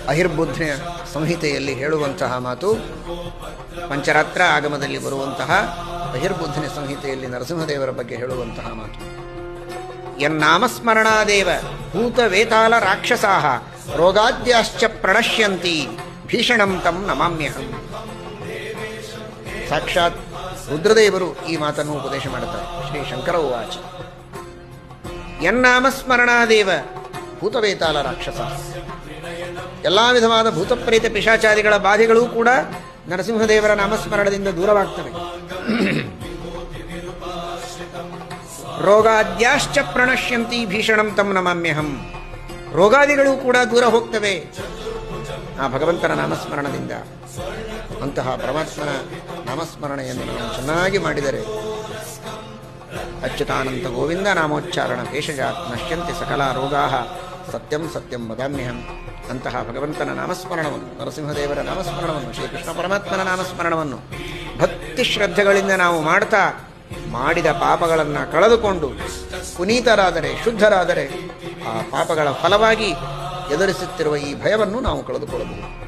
ಅಹಿರ್ಬುದ್ಧ ಸಂಹಿತೆಯಲ್ಲಿ ಹೇಳುವಂತಹ ಮಾತು, ಪಂಚರಾತ್ರ ಆಗಮದಲ್ಲಿ ಬರುವಂತಹ ಅಹಿರ್ಬುದ್ಧನ ಸಂಹಿತೆಯಲ್ಲಿ ನರಸಿಂಹದೇವರ ಬಗ್ಗೆ ಹೇಳುವಂತಹ ಮಾತು. ಯನ್ನಾಮಸ್ಮರಣಾದೇವ ಭೂತವೇತಾಲ ರಾಕ್ಷಸಾಃ ರೋಗಾದ್ಯಾಶ್ಚ ಪ್ರಣಶ್ಯಂತಿ ಭೀಷಣಂ ತಂ ನಮಾಮ್ಯಹಂ. ಸಾಕ್ಷಾತ್ ರುದ್ರದೇವರು ಈ ಮಾತನ್ನು ಉಪದೇಶ ಮಾಡುತ್ತಾರೆ. ಶ್ರೀ ಶಂಕರ ಉವಾಚ ಯನ್ನಾಮಸ್ಮರಣಾದೇವ ಭೂತವೇತಾಲ ರಾಕ್ಷಸ. ಎಲ್ಲ ವಿಧವಾದ ಭೂತಪ್ರೇತ ಪಿಶಾಚಾದಿಗಳ ಬಾಧೆಗಳೂ ಕೂಡ ನರಸಿಂಹದೇವರ ನಾಮಸ್ಮರಣದಿಂದ ದೂರವಾಗ್ತವೆ. ರೋಗಾದ್ಯಾಶ್ಚ ಪ್ರಣಶ್ಯಂತಿ ಭೀಷಣಂ ತಂ ನಮಾಮ್ಯಹಂ. ರೋಗಾದಿಗಳು ಕೂಡ ದೂರ ಹೋಗ್ತವೆ ಆ ಭಗವಂತನ ನಾಮಸ್ಮರಣದಿಂದ. ಅಂತಹ ಪರಮಾತ್ಮನ ನಾಮಸ್ಮರಣೆಯನ್ನು ನಾವು ಚೆನ್ನಾಗಿ ಮಾಡಿದರೆ ಅಚ್ಯುತಾನಂತ ಗೋವಿಂದ ನಾಮೋಚ್ಚಾರಣ ಭೇಷಜಾತ್ ನಶ್ಯಂತಿ ಸಕಲ ರೋಗಾಃ ಸತ್ಯಂ ಸತ್ಯಂ ವದಾಮ್ಯಹಂ. ಅಂತಹ ಭಗವಂತನ ನಾಮಸ್ಮರಣವನ್ನು, ನರಸಿಂಹದೇವರ ನಾಮಸ್ಮರಣವನ್ನು, ಶ್ರೀಕೃಷ್ಣ ಪರಮಾತ್ಮನ ನಾಮಸ್ಮರಣವನ್ನು ಭಕ್ತಿ ಶ್ರದ್ಧೆಗಳಿಂದ ನಾವು ಮಾಡ್ತಾ ಮಾಡಿದ ಪಾಪಗಳನ್ನು ಕಳೆದುಕೊಂಡು ಪುನೀತರಾದರೆ, ಶುದ್ಧರಾದರೆ ಆ ಪಾಪಗಳ ಫಲವಾಗಿ ಎದುರಿಸುತ್ತಿರುವ ಈ ಭಯವನ್ನು ನಾವು ಕಳೆದುಕೊಳ್ಳಬಹುದು.